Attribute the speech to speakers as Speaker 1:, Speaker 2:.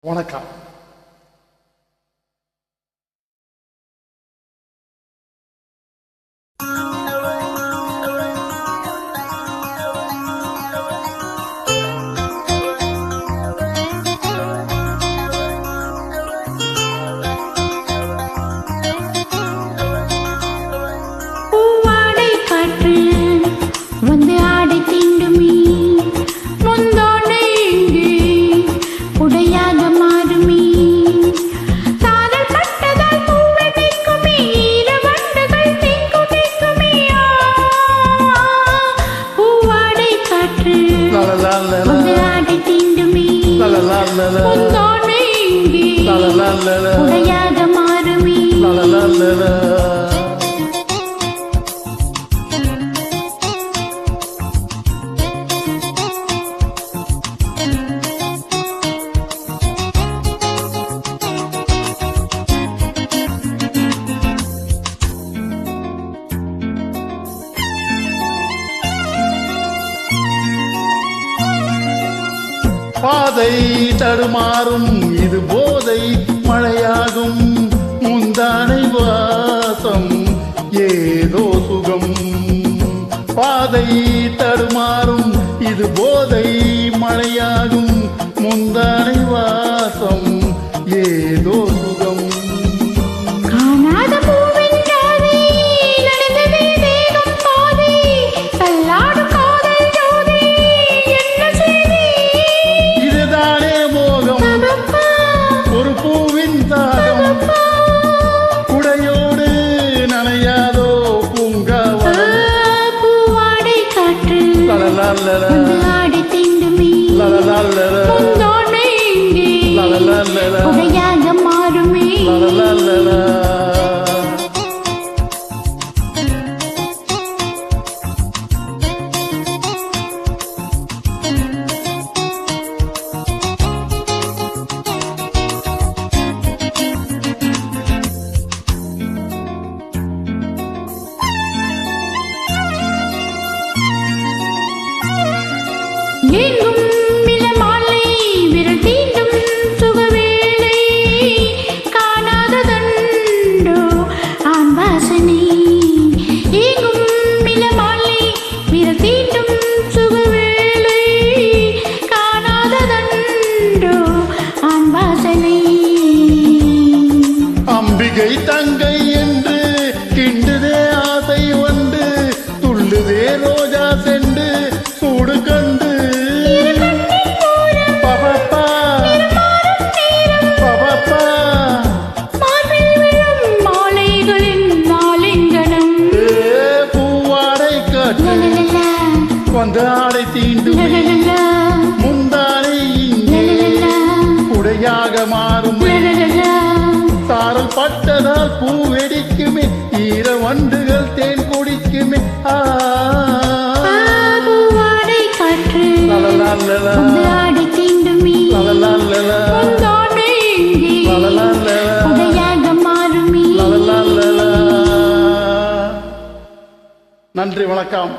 Speaker 1: வணக்கம்.
Speaker 2: உடையாக மாறுமே
Speaker 1: பாதை தடுமாறும் இது போதை மழையாகும் முந்தானை வாசம் ஏதோ சுகம். பாதை தடுமாறும் இது போதை மழையாகும் முந்தானை வாசம் ஏதோ சுகம். குடையோடு நனையாதோ பூங்காவனம்
Speaker 2: ஆடி திண்டுமே உடையாக மாறுமே எங்கும் இளமாலை விரல் தீண்டும் சுகவேளை காணாததன்றோ ஆண் வாசனை. எங்கும் இளமாலை விரல் தீண்டும் சுகவேளை காணாததன்றோ ஆண் வாசனை.
Speaker 1: அம்பிகை தங்கை என்று கிண்டுதே ஆசை வந்து துள்ளுதே ரோஜா சென்று சூடு கண்டு கொண்டாடை தீண்டும் முந்தானை உடையாக மாறும். சாரல் பட்டதால் பூ வெடிக்குமே ஈர வண்டுகள் தேன் குடிக்குமே.
Speaker 2: ஆடி தீண்டுமே உடையாக மாறுமே.
Speaker 1: நன்றி, வணக்கம்.